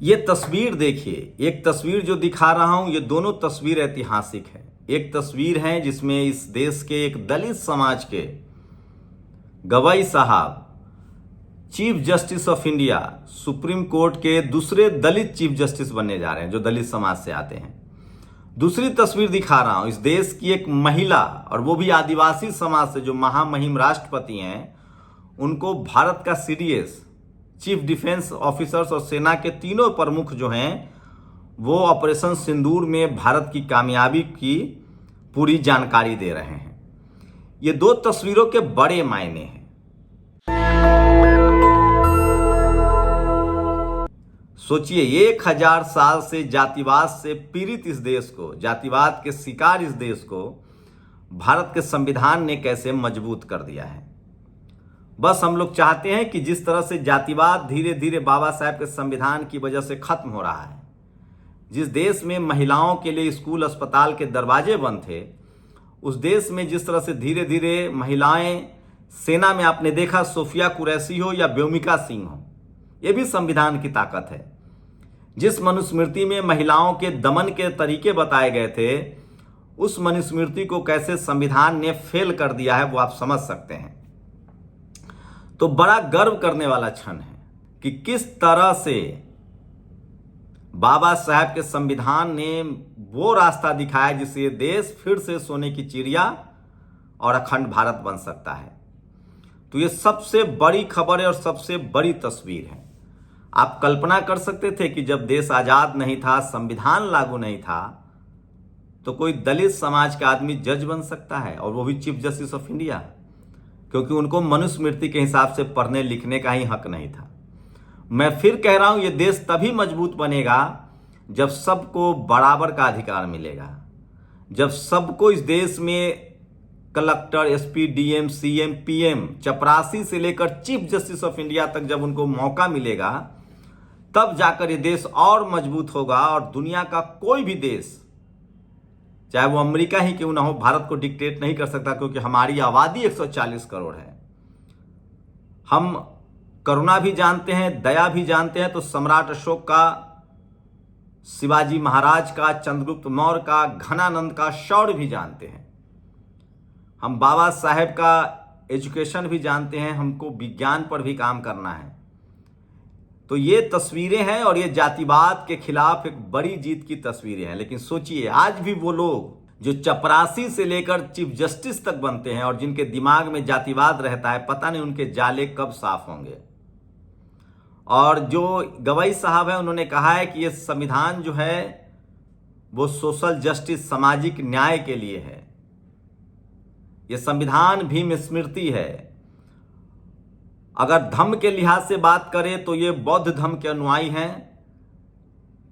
ये तस्वीर देखिए, एक तस्वीर जो दिखा रहा हूं, ये दोनों तस्वीर ऐतिहासिक है। एक तस्वीर है जिसमें इस देश के एक दलित समाज के गवाई साहब chief justice of India, supreme court के दूसरे दलित चीफ जस्टिस बनने जा रहे हैं जो दलित समाज से आते हैं। दूसरी तस्वीर दिखा रहा हूं, इस देश की एक महिला, और वो भी आदिवासी समाज से, जो महामहिम राष्ट्रपति हैं, उनको भारत का सीडीएस, चीफ डिफेंस ऑफिसर्स और सेना के तीनों प्रमुख जो हैं, वो ऑपरेशन सिंदूर में भारत की कामयाबी की पूरी जानकारी दे रहे हैं। ये दो तस्वीरों के बड़े मायने हैं। सोचिए, 1000 साल से जातिवाद से पीड़ित इस देश को, जातिवाद के शिकार इस देश को भारत के संविधान ने कैसे मजबूत कर दिया है। बस हम लोग चाहते हैं कि जिस तरह से जातिवाद धीरे धीरे बाबा साहेब के संविधान की वजह से खत्म हो रहा है, जिस देश में महिलाओं के लिए स्कूल अस्पताल के दरवाजे बंद थे, उस देश में जिस तरह से धीरे धीरे महिलाएं सेना में, आपने देखा सोफिया कुरैशी हो या व्योमिका सिंह हो, यह भी संविधान की ताकत है। जिस मनुस्मृति में महिलाओं के दमन के तरीके बताए गए थे, उस मनुस्मृति को कैसे संविधान ने फेल कर दिया है, वो आप समझ सकते हैं। तो बड़ा गर्व करने वाला क्षण है कि किस तरह से बाबा साहब के संविधान ने वो रास्ता दिखाया जिससे देश फिर से सोने की चिड़िया और अखंड भारत बन सकता है। तो ये सबसे बड़ी खबर है और सबसे बड़ी तस्वीर है। आप कल्पना कर सकते थे कि जब देश आजाद नहीं था, संविधान लागू नहीं था, तो कोई दलित समाज का आदमी जज बन सकता है, और वो भी चीफ जस्टिस ऑफ इंडिया, क्योंकि उनको मनुस्मृति के हिसाब से पढ़ने लिखने का ही हक नहीं था। मैं फिर कह रहा हूं, ये देश तभी मजबूत बनेगा जब सबको बराबर का अधिकार मिलेगा, जब सबको इस देश में collector, SP, DM, CM, PM, चपरासी से लेकर चीफ जस्टिस ऑफ इंडिया तक जब उनको मौका मिलेगा, तब जाकर ये देश और मजबूत होगा। और दुनिया का कोई भी देश, चाहे वो अमेरिका ही क्यों ना हो, भारत को डिक्टेट नहीं कर सकता, क्योंकि हमारी आबादी 140 करोड़ है। हम करुणा भी जानते हैं, दया भी जानते हैं। तो सम्राट अशोक का, शिवाजी महाराज का, चंद्रगुप्त मौर्य का, घनानंद का शौर्य भी जानते हैं। हम बाबा साहेब का एजुकेशन भी जानते हैं। हमको विज्ञान पर भी काम करना है। तो ये तस्वीरें हैं और ये जातिवाद के खिलाफ एक बड़ी जीत की तस्वीरें हैं। लेकिन सोचिए, आज भी वो लोग जो चपरासी से लेकर चीफ जस्टिस तक बनते हैं और जिनके दिमाग में जातिवाद रहता है, पता नहीं उनके जाले कब साफ होंगे। और जो गवाई साहब हैं, उन्होंने कहा है कि ये संविधान जो है वो सोशल जस्टिस, सामाजिक न्याय के लिए है। ये संविधान भीम स्मृति है। अगर धर्म के लिहाज से बात करें तो ये बौद्ध धर्म के अनुयायी हैं।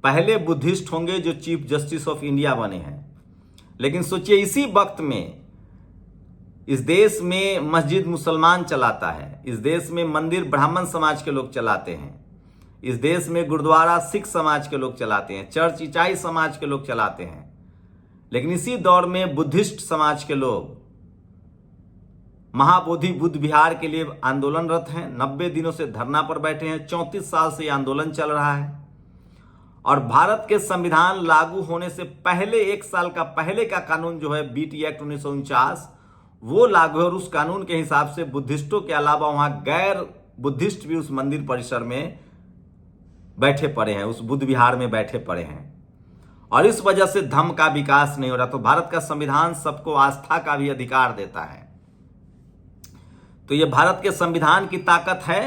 पहले बुद्धिस्ट होंगे जो चीफ जस्टिस ऑफ इंडिया बने हैं। लेकिन सोचिए, इसी वक्त में इस देश में मस्जिद मुसलमान चलाता है, इस देश में मंदिर ब्राह्मण समाज के लोग चलाते हैं, इस देश में गुरुद्वारा सिख समाज के लोग चलाते हैं, चर्च ईसाई समाज के लोग चलाते हैं। लेकिन इसी दौर में बुद्धिस्ट समाज के लोग महाबोधि बुद्ध विहार के लिए आंदोलनरत हैं। 90 दिनों से धरना पर बैठे हैं। 34 साल से आंदोलन चल रहा है। और भारत के संविधान लागू होने से पहले, 1 साल का पहले का कानून जो है, बीटी एक्ट 1949, वो लागू है। और उस कानून के हिसाब से बुद्धिस्टों के अलावा वहां गैर बुद्धिस्ट भी उस मंदिर परिसर में बैठे पड़े हैं, उस बुद्ध विहार में बैठे पड़े हैं। और इस वजह से धर्म का विकास नहीं हो रहा। तो भारत का संविधान सबको आस्था का भी अधिकार देता है। तो ये भारत के संविधान की ताकत है।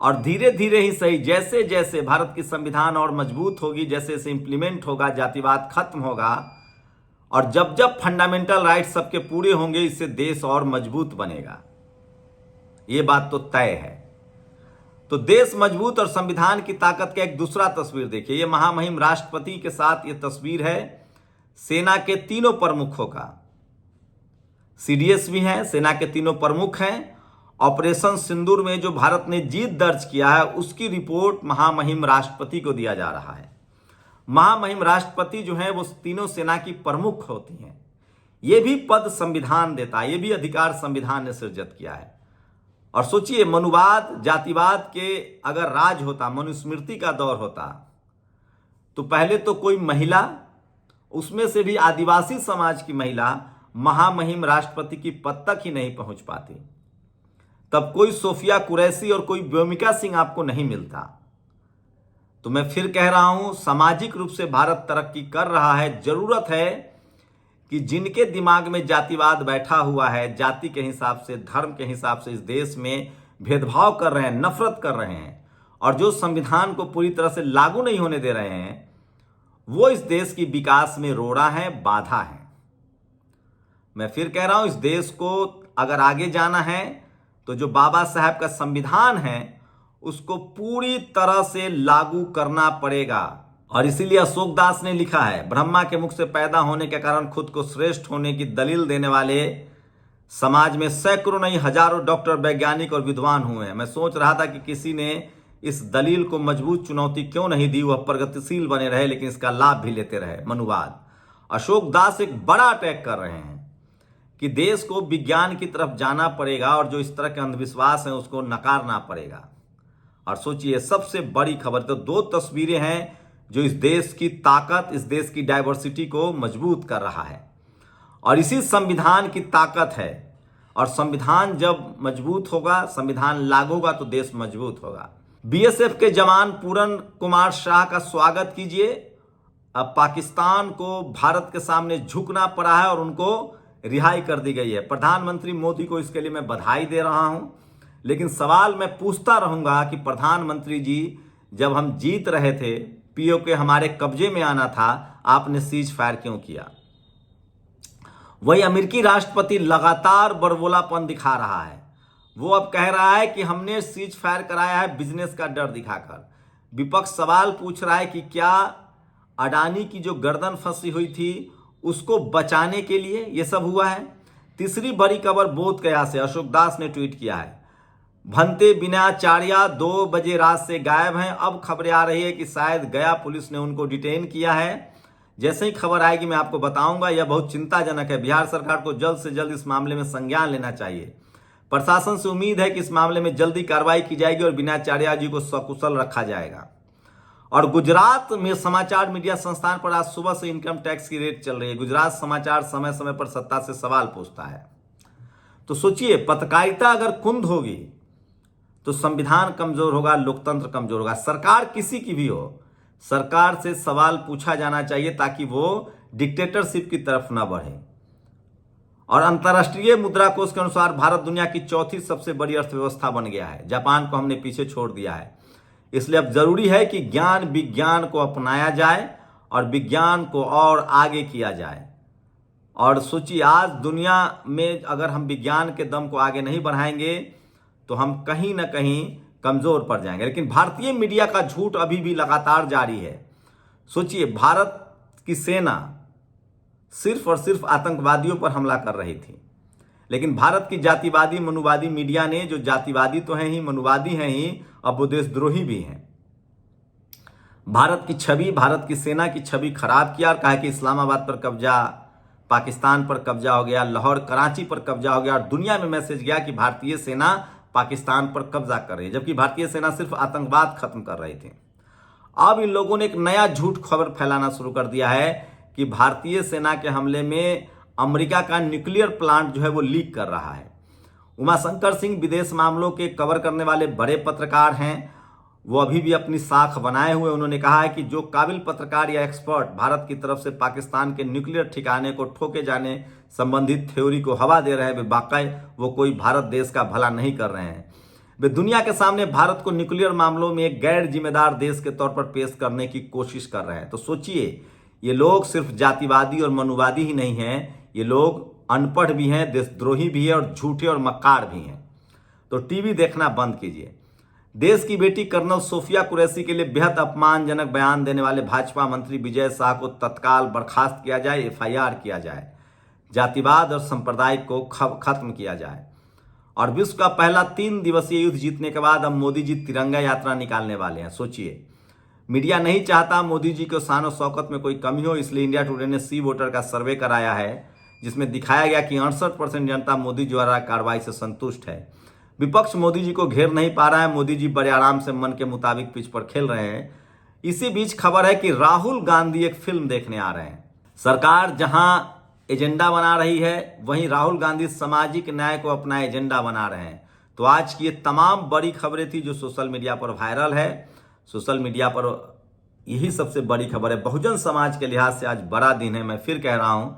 और धीरे धीरे ही सही, जैसे जैसे भारत की संविधान और मजबूत होगी, जैसे जैसे इंप्लीमेंट होगा, जातिवाद खत्म होगा, और जब जब फंडामेंटल राइट सबके पूरे होंगे, इससे देश और मजबूत बनेगा। ये बात तो तय है। तो देश मजबूत और संविधान की ताकत का एक दूसरा तस्वीर देखिए। ये महामहिम राष्ट्रपति के साथ ये तस्वीर है सेना के तीनों प्रमुखों का। सीडीएस भी हैं, सेना के तीनों प्रमुख हैं। ऑपरेशन सिंदूर में जो भारत ने जीत दर्ज किया है, उसकी रिपोर्ट महामहिम राष्ट्रपति को दिया जा रहा है। महामहिम राष्ट्रपति जो है, वो तीनों सेना की प्रमुख होती हैं। ये भी पद संविधान देता है, ये भी अधिकार संविधान ने सृजित किया है। और सोचिए, मनुवाद जातिवाद के अगर राज होता, मनुस्मृति का दौर होता, तो पहले तो कोई महिला, उसमें से भी आदिवासी समाज की महिला, महामहिम राष्ट्रपति की पद तक ही नहीं पहुंच पाती। तब कोई सोफिया कुरैशी और कोई व्योमिका सिंह आपको नहीं मिलता। तो मैं फिर कह रहा हूं, सामाजिक रूप से भारत तरक्की कर रहा है। जरूरत है कि जिनके दिमाग में जातिवाद बैठा हुआ है, जाति के हिसाब से, धर्म के हिसाब से इस देश में भेदभाव कर रहे हैं, नफरत कर रहे हैं, और जो संविधान को पूरी तरह से लागू नहीं होने दे रहे हैं, वो इस देश की विकास में रोड़ा है, बाधा है। मैं फिर कह रहा हूं, इस देश को अगर आगे जाना है तो जो बाबा साहब का संविधान है उसको पूरी तरह से लागू करना पड़ेगा। और इसीलिए अशोक दास ने लिखा है, ब्रह्मा के मुख से पैदा होने के कारण खुद को श्रेष्ठ होने की दलील देने वाले समाज में सैकड़ों नहीं हजारों डॉक्टर, वैज्ञानिक और विद्वान हुए हैं। मैं सोच रहा था कि किसी ने इस दलील को मजबूत चुनौती क्यों नहीं दी, वह प्रगतिशील बने रहे लेकिन इसका लाभ भी लेते रहे। मनुवाद, अशोक दास एक बड़ा अटैक कर रहे हैं कि देश को विज्ञान की तरफ जाना पड़ेगा और जो इस तरह के अंधविश्वास हैं उसको नकारना पड़ेगा। और सोचिए, सबसे बड़ी खबर, तो दो तस्वीरें हैं जो इस देश की ताकत, इस देश की डाइवर्सिटी को मजबूत कर रहा है, और इसी संविधान की ताकत है। और संविधान जब मजबूत होगा, संविधान लागू होगा, तो देश मजबूत होगा। बीएसएफ के जवान पूरन कुमार शाह का स्वागत कीजिए। अब पाकिस्तान को भारत के सामने झुकना पड़ा है और उनको रिहाई कर दी गई है। प्रधानमंत्री मोदी को इसके लिए मैं बधाई दे रहा हूं, लेकिन सवाल मैं पूछता रहूंगा कि प्रधानमंत्री जी, जब हम जीत रहे थे, पीओके हमारे कब्जे में आना था, आपने सीज फायर क्यों किया? वही अमेरिकी राष्ट्रपति लगातार बड़बोलापन दिखा रहा है। वो अब कह रहा है कि हमने सीज फायर कराया है बिजनेस का डर दिखाकर। विपक्ष सवाल पूछ रहा है कि क्या अडानी की जो गर्दन फंसी हुई थी उसको बचाने के लिए ये सब हुआ है? तीसरी बड़ी खबर बोध गया से अशोक दास ने ट्वीट किया है, भंते बिनाचार्या 2 बजे रात से गायब हैं। अब खबरें आ रही है कि शायद गया पुलिस ने उनको डिटेन किया है। जैसे ही खबर आएगी मैं आपको बताऊंगा। यह बहुत चिंताजनक है। बिहार सरकार को जल्द से जल्द इस मामले में संज्ञान लेना चाहिए। प्रशासन से उम्मीद है कि इस मामले में जल्दी कार्रवाई की जाएगी और बिनाचार्या जी को सकुशल रखा जाएगा। और गुजरात में समाचार मीडिया संस्थान पर आज सुबह से इनकम टैक्स की रेड चल रही है। गुजरात समाचार समय समय पर सत्ता से सवाल पूछता है। तो सोचिए, पत्रकारिता अगर कुंद होगी तो संविधान कमजोर होगा, लोकतंत्र कमजोर होगा। सरकार किसी की भी हो, सरकार से सवाल पूछा जाना चाहिए ताकि वो डिक्टेटरशिप की तरफ ना बढ़े। और अंतर्राष्ट्रीय मुद्रा कोष के अनुसार भारत दुनिया की 4थी सबसे बड़ी अर्थव्यवस्था बन गया है। जापान को हमने पीछे छोड़ दिया है। इसलिए अब जरूरी है कि ज्ञान विज्ञान को अपनाया जाए और विज्ञान को और आगे किया जाए। और सोचिए, आज दुनिया में अगर हम विज्ञान के दम को आगे नहीं बढ़ाएंगे तो हम कहीं ना कहीं कमजोर पड़ जाएंगे। लेकिन भारतीय मीडिया का झूठ अभी भी लगातार जारी है। सोचिए, भारत की सेना सिर्फ और सिर्फ आतंकवादियों पर हमला कर रही थी, लेकिन भारत की जातिवादी मनुवादी मीडिया ने, जो जातिवादी तो हैं ही, मनुवादी हैं ही, अब वो देशद्रोही भी हैं, भारत की छवि, भारत की सेना की छवि खराब किया और कहा कि इस्लामाबाद पर कब्जा, पाकिस्तान पर कब्जा हो गया, लाहौर कराची पर कब्जा हो गया, और दुनिया में मैसेज गया कि भारतीय सेना पाकिस्तान पर कब्जा कर रही है, जबकि भारतीय सेना सिर्फ आतंकवाद खत्म कर रही थी। अब इन लोगों ने एक नया झूठ खबर फैलाना शुरू कर दिया है कि भारतीय सेना के हमले में अमेरिका का न्यूक्लियर प्लांट जो है वो लीक कर रहा है। उमाशंकर सिंह विदेश मामलों के कवर करने वाले बड़े पत्रकार हैं, वो अभी भी अपनी साख बनाए हुए। उन्होंने कहा है कि जो काबिल पत्रकार या एक्सपर्ट भारत की तरफ से पाकिस्तान के न्यूक्लियर ठिकाने को ठोके जाने संबंधित थ्योरी को हवा दे रहे हैं, वे वाकई वो कोई भारत देश का भला नहीं कर रहे हैं। वे दुनिया के सामने भारत को न्यूक्लियर मामलों में एक गैर जिम्मेदार देश के तौर पर पेश करने की कोशिश कर रहे हैं। तो सोचिए, ये लोग सिर्फ जातिवादी और मनुवादी ही नहीं हैं, ये लोग अनपढ़ भी हैं, देशद्रोही भी हैं और झूठे और मक्कार भी हैं। तो टीवी देखना बंद कीजिए। देश की बेटी कर्नल सोफिया कुरैशी के लिए बेहद अपमानजनक बयान देने वाले भाजपा मंत्री विजय शाह को तत्काल बर्खास्त किया जाए, एफआईआर किया जाए, जातिवाद और सांप्रदायिक को खत्म किया जाए। और विश्व का पहला 3 दिवसीय युद्ध जीतने के बाद अब मोदी जी तिरंगा यात्रा निकालने वाले हैं। सोचिए, मीडिया नहीं चाहता मोदी जी को शान और शौकत में कोई कमी हो, इसलिए इंडिया टुडे ने सी वोटर का सर्वे कराया है, जिसमें दिखाया गया कि 68% जनता मोदी द्वारा कार्रवाई से संतुष्ट है। विपक्ष मोदी जी को घेर नहीं पा रहा है, मोदी जी बड़े आराम से मन के मुताबिक पिच पर खेल रहे हैं। इसी बीच खबर है कि राहुल गांधी एक फिल्म देखने आ रहे हैं। सरकार जहां एजेंडा बना रही है, वहीं राहुल गांधी सामाजिक न्याय को अपना एजेंडा बना रहे हैं। तो आज की ये तमाम बड़ी खबरें थी जो सोशल मीडिया पर वायरल है। सोशल मीडिया पर यही सबसे बड़ी खबर है। बहुजन समाज के लिहाज से आज बड़ा दिन है। मैं फिर कह रहा हूं,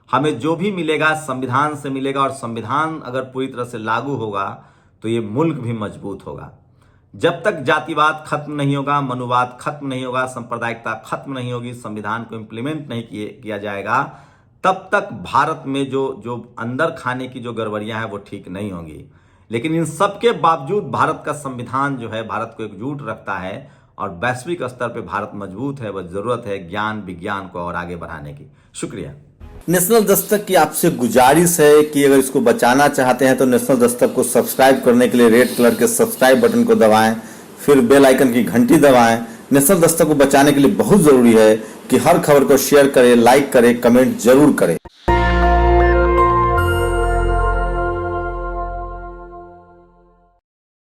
हमें जो भी मिलेगा संविधान से मिलेगा, और संविधान अगर पूरी तरह से लागू होगा तो ये मुल्क भी मजबूत होगा। जब तक जातिवाद खत्म नहीं होगा, मनुवाद खत्म नहीं होगा, सांप्रदायिकता खत्म नहीं होगी, संविधान को इम्प्लीमेंट नहीं किया जाएगा, तब तक भारत में जो अंदर खाने की जो गड़बड़ियां हैं वो ठीक नहीं होंगी। लेकिन इन सब के बावजूद भारत का संविधान जो है भारत को एकजुट रखता है, और वैश्विक स्तर पे भारत मजबूत है। वह जरूरत है ज्ञान विज्ञान को और आगे बढ़ाने की। शुक्रिया। नेशनल दस्तक की आपसे गुजारिश है कि अगर इसको बचाना चाहते हैं तो नेशनल दस्तक को सब्सक्राइब करने के लिए रेड कलर के सब्सक्राइब बटन को दबाएं, फिर बेल आइकन की घंटी दबाएं। नेशनल दस्तक को बचाने के लिए बहुत जरूरी है कि हर खबर को शेयर करें, लाइक करें, कमेंट जरूर करें।